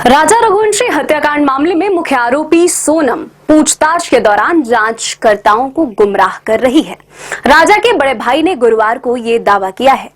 राजा रघुवंशी हत्याकांड मामले में मुख्य आरोपी सोनम पूछताछ के दौरान जांचकर्ताओं को गुमराह कर रही है। राजा के बड़े भाई ने गुरुवार को ये दावा किया है।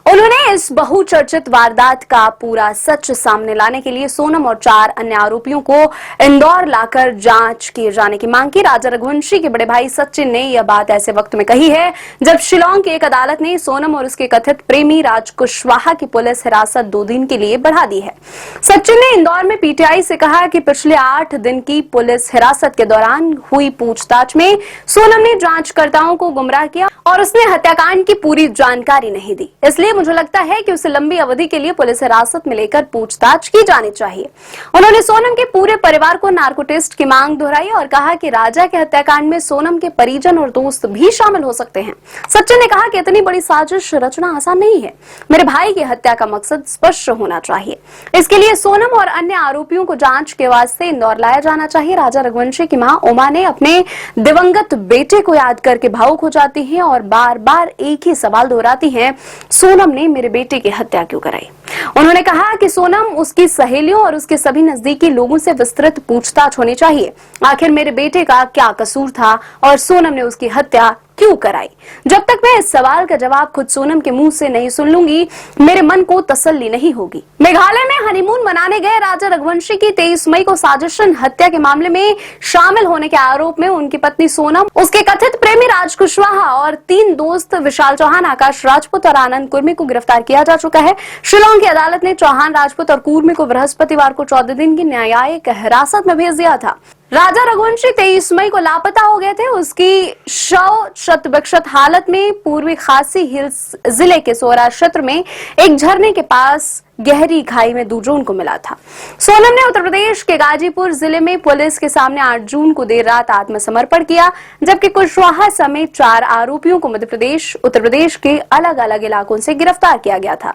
उन्होंने इस बहुचर्चित वारदात का पूरा सच सामने लाने के लिए सोनम और 4 अन्य आरोपियों को इंदौर लाकर जांच किए जाने की मांग की। राजा रघुवंशी के बड़े भाई सचिन ने यह बात ऐसे वक्त में कही है जब शिलांग की एक अदालत ने सोनम और उसके कथित प्रेमी राज कुशवाहा की पुलिस हिरासत 2 दिन के लिए बढ़ा दी है। सचिन ने इंदौर में पीटीआई से कहा कि पिछले 8 दिन की पुलिस हिरासत के दौरान हुई पूछताछ में सोनम ने जांचकर्ताओं को गुमराह किया और उसने हत्याकांड की पूरी जानकारी नहीं दी। इसलिए मुझे लगता है कि उसे लंबी अवधि के लिए पुलिस हिरासत में लेकर पूछताछ की जानी चाहिए। उन्होंने सोनम के पूरे परिवार को नार्को टेस्ट की मांग दोहराई और कहा कि राजा के हत्याकांड में सोनम के परिजन और दोस्त भी शामिल हो सकते हैं। सचिन ने कहा कि इतनी बड़ी साजिश रचना आसान नहीं है। मेरे भाई की हत्या का मकसद स्पष्ट होना चाहिए। इसके लिए सोनम और अन्य आरोपियों को जांच के वास्ते इंदौर लाया जाना चाहिए। राजा रघुवंशी की मां उमा ने अपने दिवंगत बेटे को याद करके भावुक हो जाती हैं और बार बार एक ही सवाल दोहराती हैं, सोनम ने मेरे बेटे की हत्या क्यों कराई। उन्होंने कहा कि सोनम, उसकी सहेलियों और उसके सभी नजदीकी लोगों से विस्तृत पूछताछ होनी चाहिए। आखिर मेरे बेटे का क्या कसूर था और सोनम ने उसकी हत्या क्यों कराई। जब तक मैं इस सवाल का जवाब खुद सोनम के मुंह से नहीं सुन लूंगी, मेरे मन को तसल्ली नहीं होगी। मेघालय में हनीमून मनाने गए राजा रघुवंशी की 23 मई को साजिशन हत्या के मामले में शामिल होने के आरोप में उनकी पत्नी सोनम, उसके कथित प्रेमी राज कुशवाहा और 3 दोस्त विशाल चौहान, आकाश राजपूत और आनंद कुर्मी को गिरफ्तार किया जा चुका है। शिलांग की अदालत ने चौहान, राजपूत और कुर्मी को बृहस्पतिवार को 14 दिन की न्यायिक हिरासत में भेज दिया था। राजा रघुवंशी 23 मई को लापता हो गए थे। उसकी शव क्षत हालत में पूर्वी खासी हिल्स जिले के सोरा क्षेत्र में एक झरने के पास गहरी खाई में 2 जून को मिला था। सोनम ने उत्तर प्रदेश के गाजीपुर जिले में पुलिस के सामने 8 जून को देर रात आत्मसमर्पण किया, जबकि कुशवाहा समेत 4 आरोपियों को मध्य प्रदेश, उत्तर प्रदेश के अलग अलग इलाकों से गिरफ्तार किया गया था।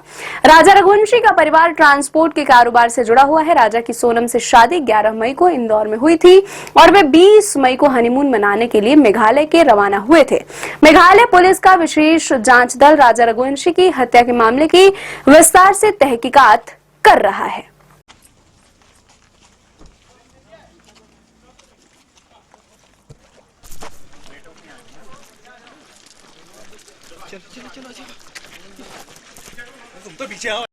राजा रघुवंशी का परिवार ट्रांसपोर्ट के कारोबार से जुड़ा हुआ है। राजा की सोनम से शादी 11 मई को इंदौर में हुई थी और वे 20 मई को हनीमून मनाने के लिए मेघालय के रवाना हुए थे। मेघालय पुलिस का विशेष जांच दल राजा रघुवंशी की हत्या के मामले की विस्तार से तहकीकात कर रहा है। चलो तुम तो पीछे आओ।